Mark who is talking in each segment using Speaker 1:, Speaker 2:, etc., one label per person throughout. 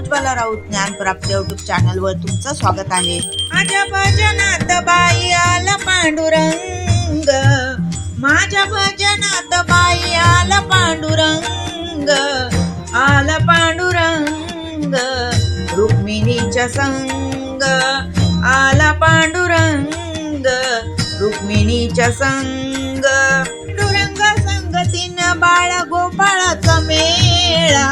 Speaker 1: Ujjwala Raut ज्ञानप्राप्ती YouTube चॅनलवर तुमचं स्वागत आहे. माझ्या भजनात बाई आला पांडुरंग, माझ्या भजनात बाई आला पांडुरंग, आला पांडुरंग रुक्मिणीच्या संग, आला पांडुरंग रुक्मिणीच्या संग. पांडुरंग संगतीनं बाळ गोपाळाचा मेळा,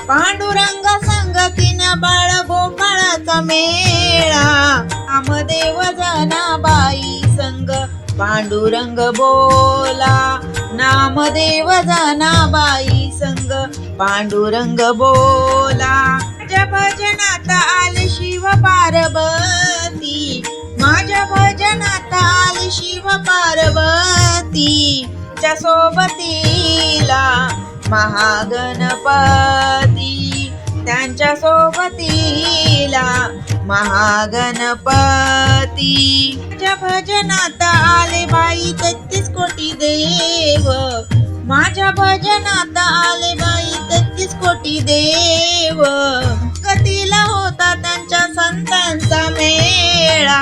Speaker 1: पांडुरंग संगतीनं बाळ गोपाळाचा मेळा. नामदेव जनाबाई संग पांडुरंग बोला, नामदेव जनाबाई संग पांडुरंग बोला. माझ्या भजनात आले शिव पार्वती, माझ्या भजनात आले शिव पार्वती, च्या सोबतीला महागणपती, त्यांच्या सोबतीला महागणपती. माझ्या भजनात आले बाई 33 कोटी देव, माझ्या भजनात आले बाई 33 कोटी देव. गतीला होता त्यांच्या संतांचा मेळा,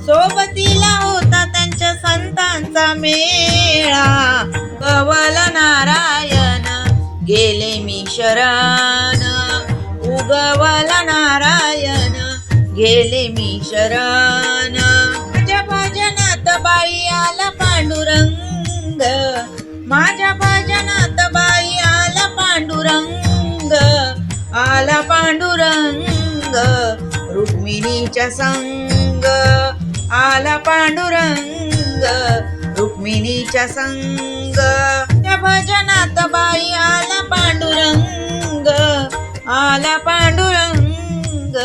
Speaker 1: सोबतीला होता त्यांच्या संतांचा मेळा. उगवल नारायण गेले मी शरण, उगवल नारायण गेले मी शरण. माझ्या भजनात बाई आला पांडुरंग, माझ्या भजनात बाई आला पांडुरंग, आला पांडुरंग रुक्मिणीच्या संग, आला पांडुरंग रुक्मिणीच्या संग. त्या भजनात बाई आला पांडुरंग, आला पांडुरंग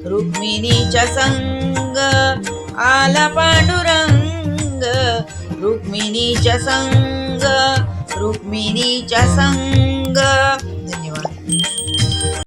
Speaker 1: रुक्मिणीच्या संग, आला पांडुरंग रुक्मिणीच्या संग, रुक्मिणीच्या संग. धन्यवाद.